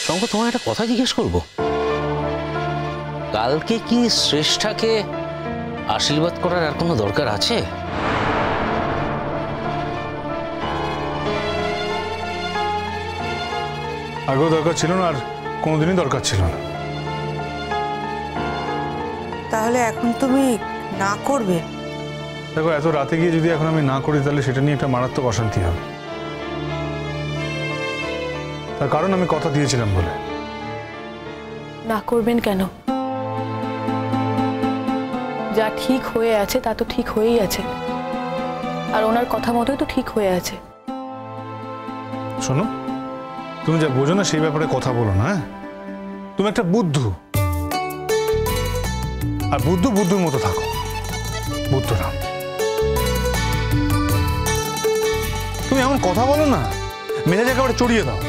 শঙ্কর, তোমার একটা কথা জিজ্ঞেস করবো। কালকে কি শ্রেষ্ঠাকে আশীর্বাদ করার আর কোনো দরকার আছে? আগেও দরকার ছিল না, আর কোনোদিনই দরকার ছিল না। তাহলে এখন তুমি না করবে? দেখো, এত রাতে গিয়ে যদি এখন আমি না করি তাহলে সেটা নিয়ে একটা মারাত্মক অশান্তি হবে। তার কারণ আমি কথা দিয়েছিলাম বলে। না করবেন কেন? যা ঠিক হয়ে আছে তা তো ঠিক হয়েই আছে, আর ওনার কথা মতোই তো ঠিক হয়ে আছে। শোনো, তুমি যা বোঝো না সেই ব্যাপারে কথা বলো না। তুমি একটা বুদ্ধু, আর বুদ্ধুর মতো থাকো, বুদ্ধ না। তুমি এমন কথা বলো না, মেজাজ একেবারে চড়িয়ে দাও।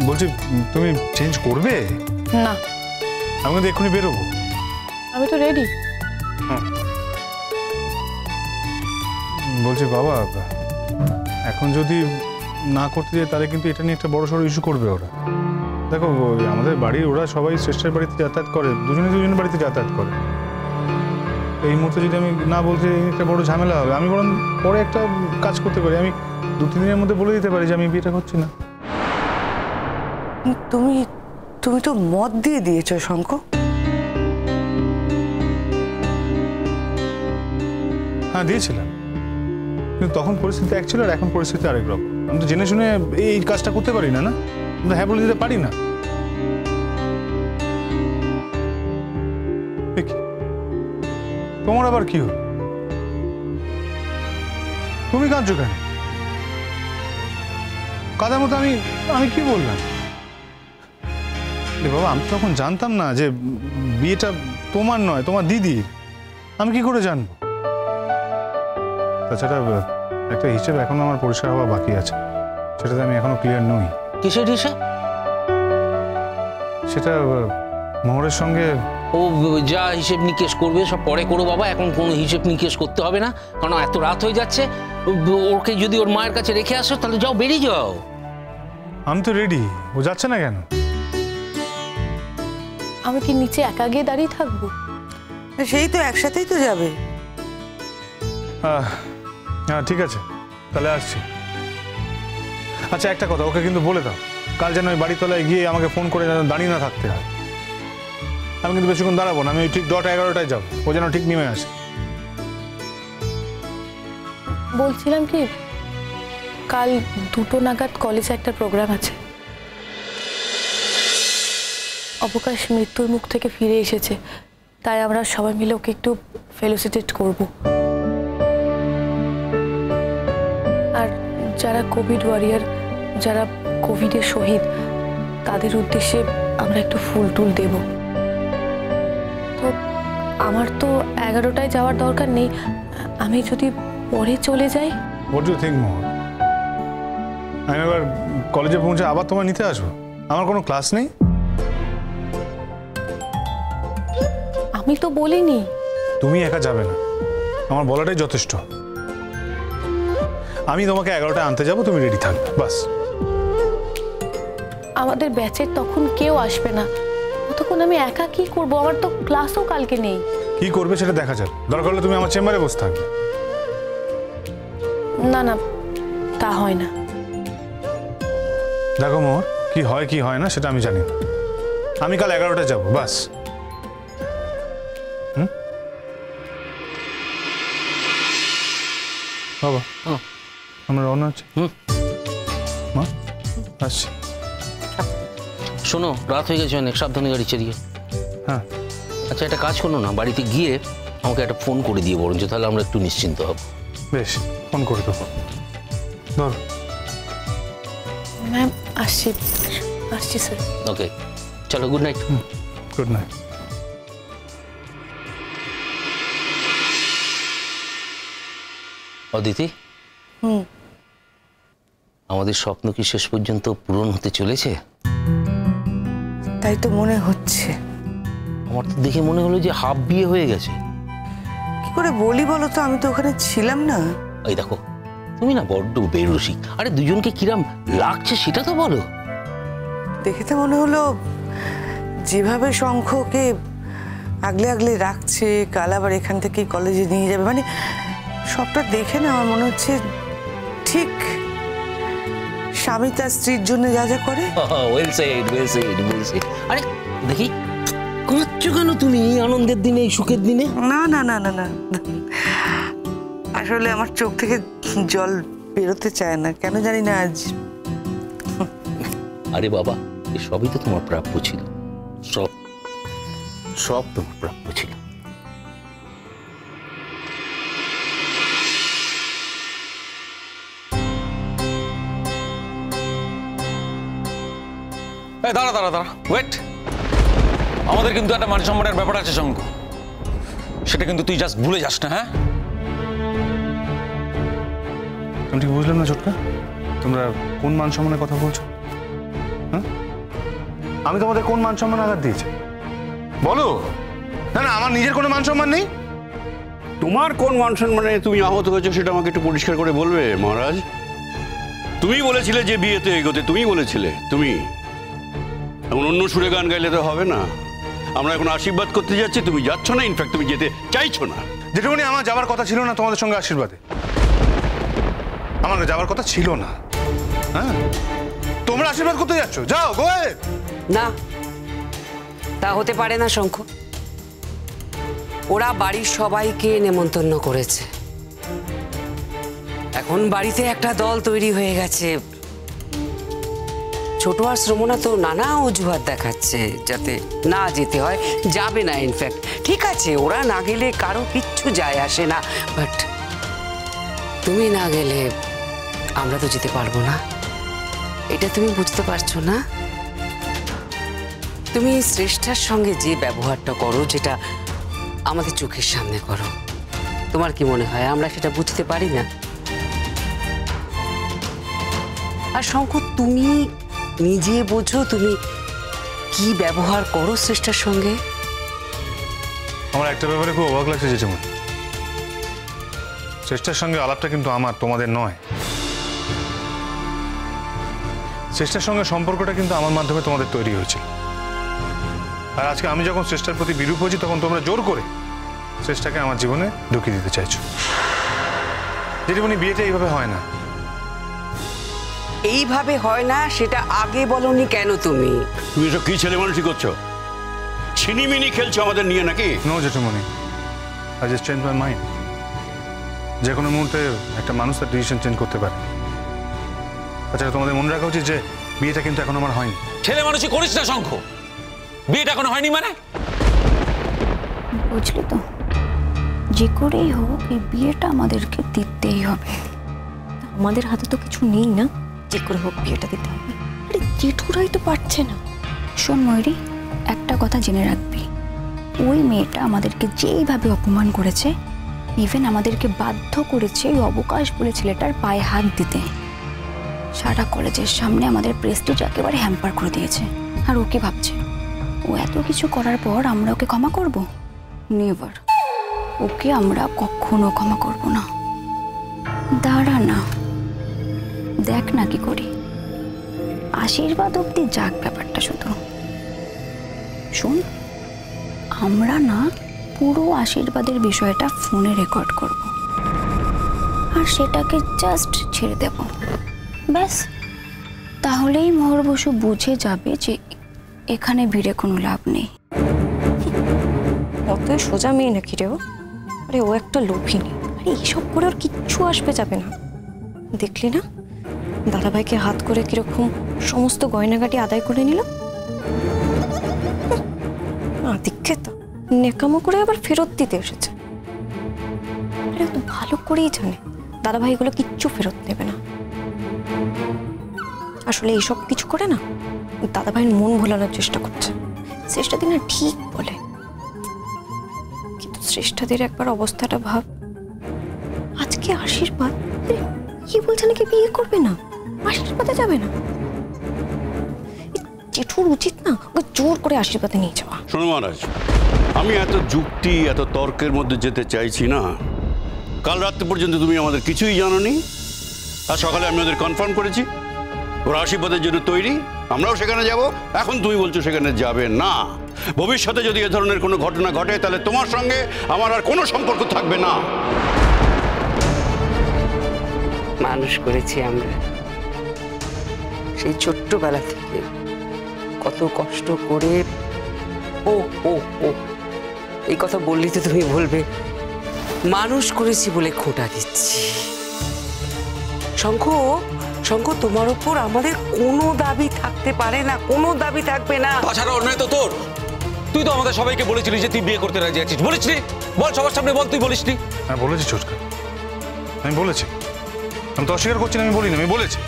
বলছি, তুমি চেঞ্জ করবে? না, আমি কিন্তু এক্ষুনি বেরোবো। আমি তো রেডি। বলছি বাবা, এখন যদি না করতে যায় তাহলে কিন্তু এটা নিয়ে একটা বড় সড়ো ইস্যু করবে ওরা। দেখো, আমাদের বাড়ির ওরা সবাই শ্রেষ্ঠের বাড়িতে যাতায়াত করে, দুজনের বাড়িতে যাতায়াত করে। এই মুহূর্তে যদি আমি না বলতে, একটা বড় ঝামেলা হবে। আমি বরং পরে একটা কাজ করতে পারি, আমি 2-3 দিনের মধ্যে বলে দিতে পারি যে আমি বিয়েটা করছি না। তুমি তো মত দিয়ে দিয়েছো শঙ্কর। হ্যাঁ, দিয়েছিলাম, কিন্তু তখন পরিস্থিতি এক ছিল আর এখন পরিস্থিতি আরেক রকম। আমি তো জেনে শুনে এই কাজটা করতে পারি না। আমি হ্যাঁ বলে দিতে পারি না। তোমার আবার কি হল? তুমি কাঁদছো কেন? কাঁদার মতো আমি কি বললাম? বাবা, আমি তখন জানতাম না যে বিয়েটা তোমার নয়, তোমার দিদির। আমি কি করে জানবো? তাছাড়া একটা হিসেব এখনো আমার পরিষ্কার হওয়া বাকি আছে, সেটাতে আমি এখনো ক্লিয়ার নই। কিসের হিসেব? সেটা মোহরের সঙ্গে। ও যা হিসেব নিকেশ করবে সব পরে করো বাবা, এখন কোনো হিসেব নিকেশ করতে হবে না, কারণ এত রাত হয়ে যাচ্ছে। ওকে যদি ওর মায়ের কাছে রেখে আসো তাহলে যাও, বেরিয়ে যাও। আমি তো রেডি। ও যাচ্ছে না কেন? আমি কি নিচে একা গিয়ে দাঁড়িয়ে থাকবো? সেই তো একসাথেই তো যাবে। হ্যাঁ, ঠিক আছে, তাহলে আসছি। আচ্ছা, একটা কথা, ওকে কিন্তু বলে দাও কাল যেন ওই বাড়ির তলায় গিয়ে আমাকে ফোন করে দাঁড়িয়ে না থাকতে হয়। আমি কিন্তু বেশিক্ষণ দাঁড়াবো না, আমি ওই ঠিক 11:10টায় যাবো। ও যেন ঠিক নেমে আসে। বলছিলাম কি, কাল 2টো নাগাদ কলেজে একটা প্রোগ্রাম আছে। অবকাশ মৃত্যুর মুখ থেকে ফিরে এসেছে, তাই আমরা সবাই মিলে ওকে একটু ফেলিসিটেট করব। আর যারা কোভিড ওয়ারিয়ার, যারা কোভিডের শহীদ, তাদের উদ্দেশ্যে আমরা একটু ফুল টুল দেব। তো আমার তো 11টায় যাওয়ার দরকার নেই, আমি যদি পরে চলে যাই। হোয়াট ডু ইউ থিংক মোহন? আমি এবার কলেজে পৌঁছে আবার তোমার নিতে আসবো? আমার কোনো ক্লাস নেই। আমি তো বলিনি। তুমি একা যাবে না, আমার বলাটাই যথেষ্ট। আমি তোমাকে 11টায় আনতে যাবো, তুমি রেডি থাকবে, বাস। আমাদের ব্যাচের তখন কেউ আসবে না, তখন আমি একা কি করব? আমার তো ক্লাসও কালকে নেই। কি করবে সেটা দেখা যাবে, দরকার হলে তুমি আমার চেম্বারে বসে থাকবে। না না, তা হয় না। দেখো মোহর, কি হয় না সেটা আমি জানি না। আমি কাল 11টায় যাবো, বাস। বাবা, আমরা রওনা আছি। মা, আসছি। শোনো, রাত হয়ে গেছে অনেক, সাবধানে গাড়ি চালিয়ে। হ্যাঁ। আচ্ছা, একটা কাজ করো না, বাড়িতে গিয়ে আমাকে একটা ফোন করে দিয়ে বরঞ্চ, তাহলে আমরা একটু নিশ্চিন্ত হব। বেশ, ফোন করে দেবো। ধর। ম্যাম, আসছি স্যার। ওকে, চলো, good night. Good night. Aditi, আমাদের স্বপ্ন কি শেষ পর্যন্ত পূরণ হতে চলেছে? তাই তো মনে হচ্ছে। আমার তো দেখে মনে হলো যে হাফ বিয়ে হয়ে গেছে। কি করে বলি বলো তো, আমি তো ওখানে ছিলাম না। এই দেখো, তুমি না বড্ড বেরসিক। আরে দুজনকে কিরাম লাগছে সেটা তো বলো। দেখে তো মনে হলো যেভাবে শঙ্খকে আগলে আগলে রাখছে, কাল আবার এখান থেকে কলেজে নিয়ে যাবে, মানে সবটা দেখে না আমার মনে হচ্ছে ঠিক স্বামী তার স্ত্রীর জন্য যা যা করে। Well said, well said, well said. আরে দেখি কাঁদছো কেন তুমি আনন্দের দিনে, এই সুখের দিনে? না না না না না, আসলে আমার চোখ থেকে জল বেরোতে চায় না, কেন জানি না আজ। আরে বাবা, এ সবই তো তোমার প্রাপ্য ছিল, সব সব তোমার প্রাপ্য ছিল। দাঁড়া দাঁড়া দাঁড়া, ওয়েট। আমাদের কিন্তু একটা মান সম্মানের ব্যাপার আছে শঙ্খ, সেটা কিন্তু তুই জাস্ট ভুলে যাস না। হ্যাঁ, আমি ঠিক বুঝলাম না ছোটকা, তোমরা কোন মান সম্মানের কথা বলছো? হ্যাঁ, আমি তোমাদের কোন মান সম্মান আঘাত দিয়েছি বলো? না না, আমার নিজের কোনো মান সম্মান নেই। তোমার কোন মান সম্মানে তুমি আহত হয়েছো সেটা আমাকে একটু পরিষ্কার করে বলবে মহারাজ। তুমি বলেছিলে যে বিয়েতে এগোতে, তুমি বলেছিলে। তুমি এখন অন্য সুরে গান গাইলে তো হবে না। আমরা এখন আশীর্বাদ করতে যাচ্ছি, তুমি যাচ্ছ না, ইনফ্যাক্ট তুমি যেতে চাইছো না। যেটুকুনি আমার যাবার কথা ছিল না তোমাদের সঙ্গে আশীর্বাদে, আমার যাবার কথা ছিল না। হ্যাঁ, তোমরা আশীর্বাদ করতে যাচ্ছ, যাও গো। না, তা হতে পারে না শঙ্খ। ওরা বাড়ির সবাইকে নেমন্তন্ন করেছে, এখন বাড়িতে একটা দল তৈরি হয়ে গেছে। ছোট আর শ্রমণা তো নানা অজুহাত দেখাচ্ছে যাতে না যেতে হয়, যাবে না। ইনফ্যাক্ট ঠিক আছে, ওরা না গেলে কারো কিচ্ছু যায় আসে না, বাট তুমি না গেলে আমরা তো যেতে পারবো না। এটা তুমি বুঝতে পারছো না? তুমি শ্রেষ্ঠার সঙ্গে যে ব্যবহারটা করো, যেটা আমাদের চোখের সামনে করো, তোমার কি মনে হয় আমরা সেটা বুঝতে পারি না? আর শঙ্খ, তুমি নিজে বোঝো তুমি কি ব্যবহার করো শ্রেষ্ঠার সঙ্গে। আমার একটা ব্যাপারে খুব অবাক লাগছে জেঠিমা, শ্রেষ্ঠার সঙ্গে আলাপটা কিন্তু আমার, তোমাদের নয়। শ্রেষ্ঠার সঙ্গে সম্পর্কটা কিন্তু আমার মাধ্যমে তোমাদের তৈরি হয়েছিল। আর আজকে আমি যখন শ্রেষ্ঠার প্রতি বিরূপ হয়েছি, তখন তোমরা জোর করে শ্রেষ্ঠাকে আমার জীবনে ঢুকিয়ে দিতে চাইছো। জেঠিমণি, বিয়েটা এইভাবে হয় না। এইভাবে হয় না সেটা আগে বলনি কেন তুমি? তুমি এসব কি ছেলে মানুষই করছো? ছিনিমিনি খেলছো আমাদের নিয়ে নাকি? নো জেঠিমণি, I just change my mind. যে কোনো মুহূর্তে একটা মানুষ তার ডিসিশন চেঞ্জ করতে পারে। তাছাড়া তোমাদের মনে রাখা উচিত যে বিয়েটা কিন্তু এখন আমার হয়নি। ছেলে মানুষই করিস না শঙ্খ, বিয়েটা এখনো হয়নি মানে? বুঝলি তো, যে করেই হোক এই বিয়েটা আমাদেরকে দিতেই হবে। আমাদের হাতে তো কিছু নেই না, যে করে হোক বিয়েটা দিতে হবে। আরে জেঠুরাই তো পারছে না। শোন ময়ূরী, একটা কথা জেনে রাখবি, ওই মেয়েটা আমাদেরকে যেইভাবে অপমান করেছে, ইভেন আমাদেরকে বাধ্য করেছে ওই অবকাশ বলে ছেলেটার পায়ে হাত দিতে। সারা কলেজের সামনে আমাদের প্রেস্টিজ একেবারে হ্যাম্পার করে দিয়েছে। আর ও কি ভাবছে, ও এত কিছু করার পর আমরা ওকে ক্ষমা করব? নেভার। ওকে আমরা কখনো ক্ষমা করব না। দাঁড়া না, দেখ না কি করি। আশীর্বাদ অব্দি যাক ব্যাপারটা শুধু। শোন, আমরা না পুরো আশীর্বাদের বিষয়টা ফোনে রেকর্ড করব, আর সেটাকে জাস্ট ছেড়ে দেব, ব্যাস। তাহলেই মোহর বসু বুঝে যাবে যে এখানে ভিড়ে কোনো লাভ নেই। অতই সোজা মেয়ে নাকি রে ও? আরে ও একটা লোভিনী। আরে এইসব করে ওর কিচ্ছু আসবে যাবে না। দেখলি না দাদাভাইকে হাত করে কিরকম সমস্ত গয়নাগাটি আদায় করে নিল। দীক্ষিত নেকামো করে আবার ফেরত দিতে এসেছে। আরে তো ভালো করেই জানে দাদাভাই এগুলো কিচ্ছু ফেরত দেবে না। আসলে এইসব কিছু করে না দাদাভাইয়ের মন ভোলানোর চেষ্টা করছে। শ্রেষ্ঠাদি না ঠিক বলে, কিন্তু শ্রেষ্ঠাদের একবার অবস্থাটা ভাব। আজকে আশীর্বাদ, কি বলছে নাকি বিয়ে করবে না, আশীর্বাদে যাবে না। জেঠুর উচিত না ওকে জোর করে আশীর্বাদে নিয়ে যাওয়া। শোনো মহারাজ, আমি এত যুক্তি এত তর্কের মধ্যে যেতে চাইছি না। কাল রাত্রে পর্যন্ত তুমি আমাদের কিছুই জানোনি, আর সকালে আমি ওদের কনফার্ম করেছি ওরা আশীর্বাদের জন্য তৈরি, আমরাও সেখানে যাব। এখন তুমি বলছো সেখানে যাবে না। ভবিষ্যতে যদি এ ধরনের কোনো ঘটনা ঘটে তাহলে তোমার সঙ্গে আমার আর কোনো সম্পর্ক থাকবে না। মানুষ করেছি আমরা সেই ছোট্টবেলা থেকে, কত কষ্ট করে। ও ও ও এই কথা বললি তো তুমি বলবে মানুষ করেছি বলে খোঁটা দিচ্ছি। শঙ্খ, শঙ্খ, তোমার উপর আমাদের কোনো দাবি থাকতে পারে না, কোনো দাবি থাকবে না। তাছাড়া অন্যায় তো তোর। তুই তো আমাদের সবাইকে বলেছিলি যে তুই বিয়ে করতে রাজি আছিস, বলিসনি? বল, সবার সামনে বল, তুই বলিসনি? হ্যাঁ বলেছি ছোটকা, আমি বলেছি। আমি তো অস্বীকার করছি না, আমি বলিনি, আমি বলেছি।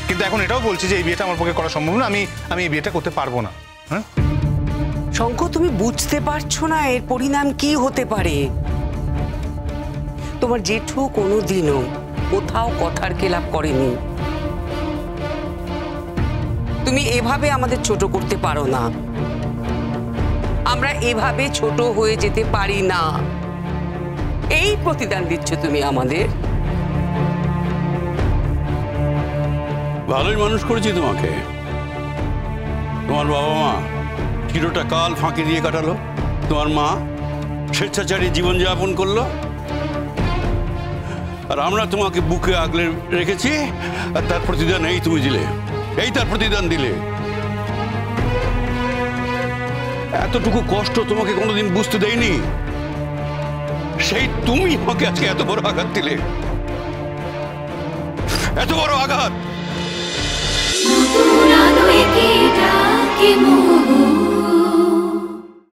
কিন্তু এখন এটাও বলছি যে এই বিয়েটা আমার পক্ষে করা সম্ভব না, আমি এই বিয়েটা করতে পারবো না। হ্যাঁ শঙ্খ, তুমি বুঝতে পারছো না এর পরিণাম কি হতে পারে? তোমার জেঠু কোনোদিনও কোথাও কথার খেলাপ করেনি। তুমি এভাবে আমাদের ছোট করতে পারো না, আমরা এভাবে ছোট হয়ে যেতে পারি না। এই প্রতিদান দিচ্ছ তুমি আমাদের। ভালোই মানুষ করেছি তোমাকে। তোমার বাবা মা চিরটা কাল ফাঁকি দিয়ে কাটালো, তোমার মা স্বেচ্ছাচারী জীবনযাপন করলো, আর আমরা তোমাকে বুকে আগলে রেখেছি। আর তার প্রতিদান এই তুমি দিলে, এই তার প্রতিদান দিলে। এতটুকু কষ্ট তোমাকে কোনোদিন বুঝতে দেয়নি, সেই তুমি আমাকে আজকে এত বড় আঘাত দিলে, এত বড় আঘাত। নতুন আলো একে ডাকে মোহ